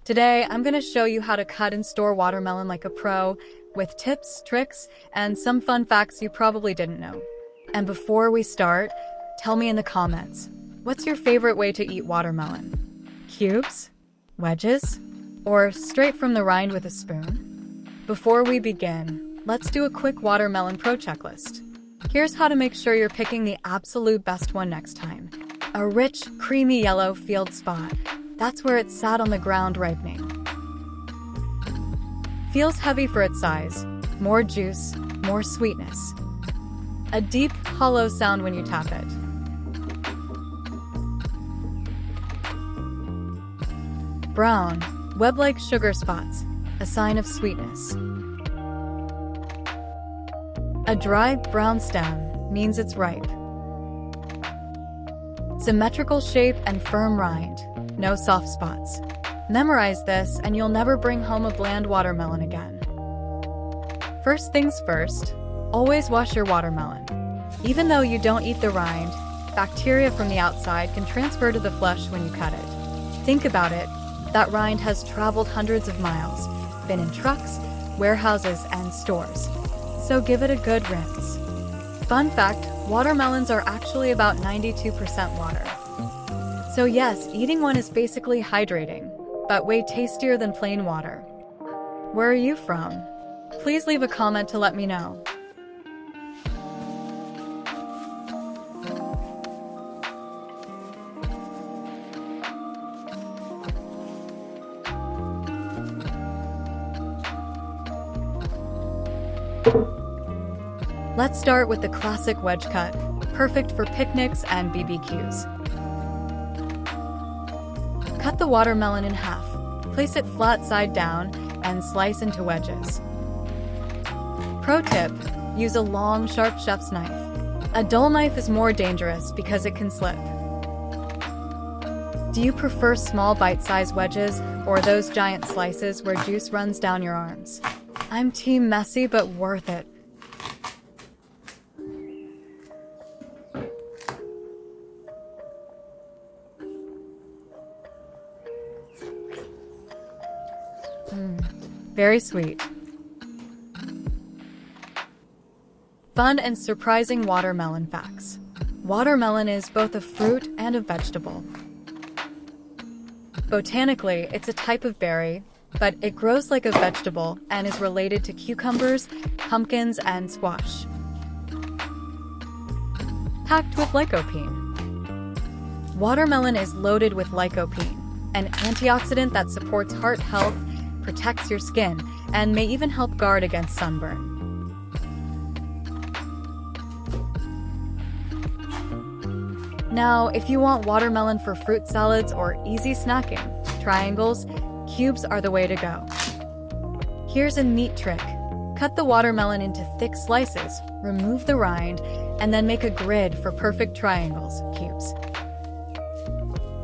Today, I'm going to show you how to cut and store watermelon like a pro, with tips, tricks, and some fun facts you probably didn't know. And before we start, tell me in the comments, what's your favorite way to eat watermelon? Cubes? Wedges? Or straight from the rind with a spoon? Before we begin, let's do a quick watermelon pro checklist. Here's how to make sure you're picking the absolute best one next time. A rich, creamy yellow field spot. That's where it sat on the ground ripening. Feels heavy for its size. More juice, more sweetness. A deep, hollow sound when you tap it. Brown, web-like sugar spots, a sign of sweetness. A dry, brown stem means it's ripe. Symmetrical shape and firm rind, no soft spots. Memorize this and you'll never bring home a bland watermelon again. First things first, always wash your watermelon. Even though you don't eat the rind, bacteria from the outside can transfer to the flesh when you cut it. Think about it, that rind has traveled hundreds of miles, been in trucks, warehouses, and stores. So give it a good rinse. Fun fact, watermelons are actually about 92% water. So yes, eating one is basically hydrating, but way tastier than plain water. Where are you from? Please leave a comment to let me know. Let's start with the classic wedge cut, perfect for picnics and BBQs. Cut the watermelon in half, place it flat side down, and slice into wedges. Pro tip, use a long, sharp chef's knife. A dull knife is more dangerous because it can slip. Do you prefer small bite-sized wedges or those giant slices where juice runs down your arms? I'm team messy, but worth it. Very sweet. Fun and surprising watermelon facts. Watermelon is both a fruit and a vegetable. Botanically, it's a type of berry, but it grows like a vegetable and is related to cucumbers, pumpkins, and squash. Packed with lycopene. Watermelon is loaded with lycopene, an antioxidant that supports heart health, protects your skin, and may even help guard against sunburn. Now, if you want watermelon for fruit salads or easy snacking, triangles, cubes are the way to go. Here's a neat trick. Cut the watermelon into thick slices, remove the rind, and then make a grid for perfect triangles, cubes.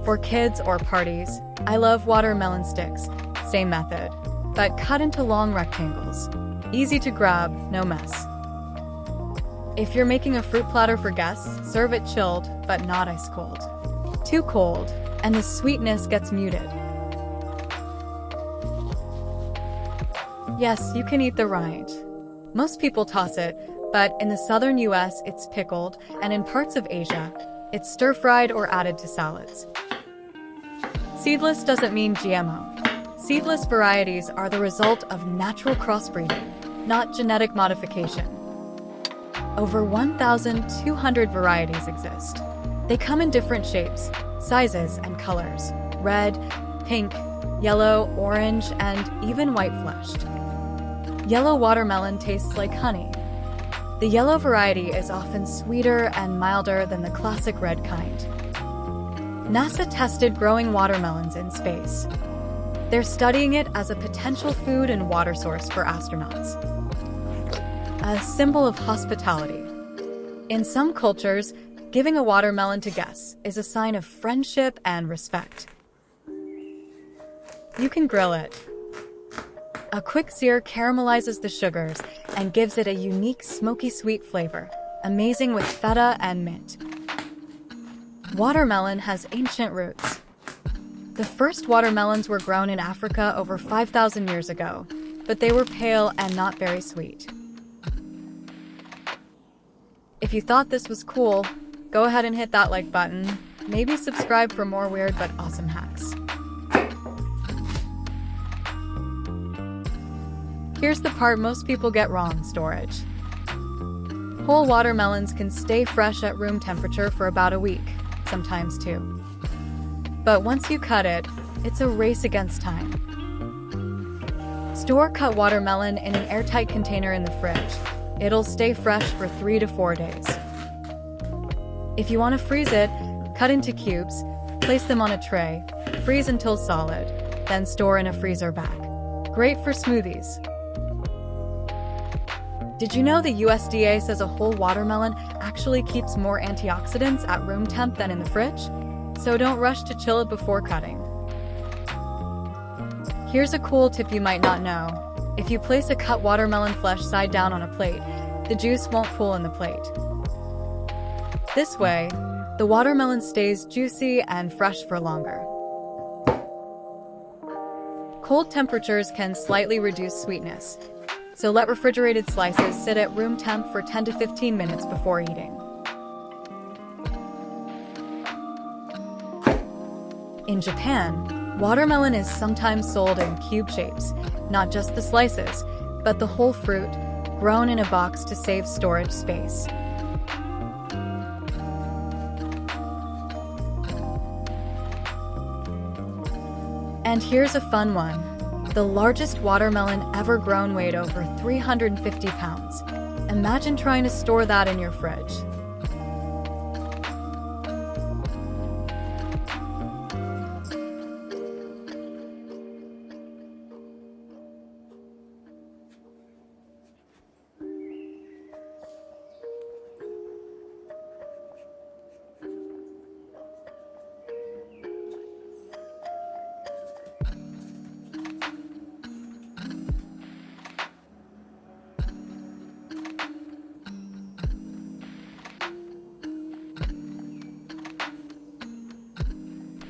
For kids or parties, I love watermelon sticks. Same method, but cut into long rectangles. Easy to grab, no mess. If you're making a fruit platter for guests, serve it chilled, but not ice cold. Too cold, and the sweetness gets muted. Yes, you can eat the rind. Most people toss it, but in the southern US, it's pickled, and in parts of Asia, it's stir-fried or added to salads. Seedless doesn't mean GMO. Seedless varieties are the result of natural crossbreeding, not genetic modification. Over 1,200 varieties exist. They come in different shapes, sizes, and colors: red, pink, yellow, orange, and even white-fleshed. Yellow watermelon tastes like honey. The yellow variety is often sweeter and milder than the classic red kind. NASA tested growing watermelons in space. They're studying it as a potential food and water source for astronauts. A symbol of hospitality. In some cultures, giving a watermelon to guests is a sign of friendship and respect. You can grill it. A quick sear caramelizes the sugars and gives it a unique smoky sweet flavor, amazing with feta and mint. Watermelon has ancient roots. The first watermelons were grown in Africa over 5,000 years ago, but they were pale and not very sweet. If you thought this was cool, go ahead and hit that like button. Maybe subscribe for more weird but awesome hacks. Here's the part most people get wrong: storage. Whole watermelons can stay fresh at room temperature for about a week, sometimes two. But once you cut it, it's a race against time. Store cut watermelon in an airtight container in the fridge. It'll stay fresh for 3 to 4 days. If you want to freeze it, cut into cubes, place them on a tray, freeze until solid, then store in a freezer bag. Great for smoothies. Did you know the USDA says a whole watermelon actually keeps more antioxidants at room temp than in the fridge? So don't rush to chill it before cutting. Here's a cool tip you might not know. If you place a cut watermelon flesh side down on a plate, the juice won't pool in the plate. This way, the watermelon stays juicy and fresh for longer. Cold temperatures can slightly reduce sweetness, so let refrigerated slices sit at room temp for 10 to 15 minutes before eating. In Japan, watermelon is sometimes sold in cube shapes, not just the slices, but the whole fruit, grown in a box to save storage space. And here's a fun one. The largest watermelon ever grown weighed over 350 pounds. Imagine trying to store that in your fridge.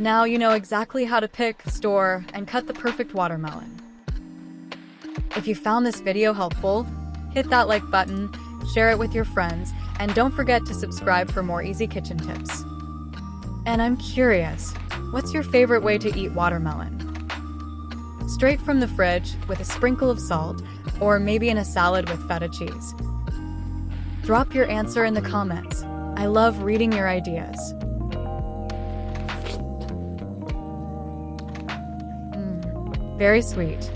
Now you know exactly how to pick, store, and cut the perfect watermelon. If you found this video helpful, hit that like button, share it with your friends, and don't forget to subscribe for more easy kitchen tips. And I'm curious, what's your favorite way to eat watermelon? Straight from the fridge with a sprinkle of salt, or maybe in a salad with feta cheese? Drop your answer in the comments. I love reading your ideas. Very sweet.